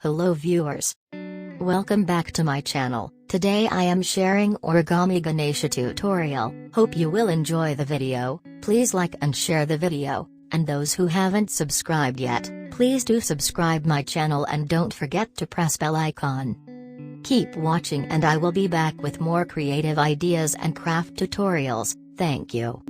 Hello viewers. Welcome back to my channel. Today I am sharing Origami Ganesha tutorial. Hope you will enjoy the video. Please like and share the video, and those who haven't subscribed yet, please do subscribe my channel and don't forget to press bell icon. Keep watching and I will be back with more creative ideas and craft tutorials. Thank you.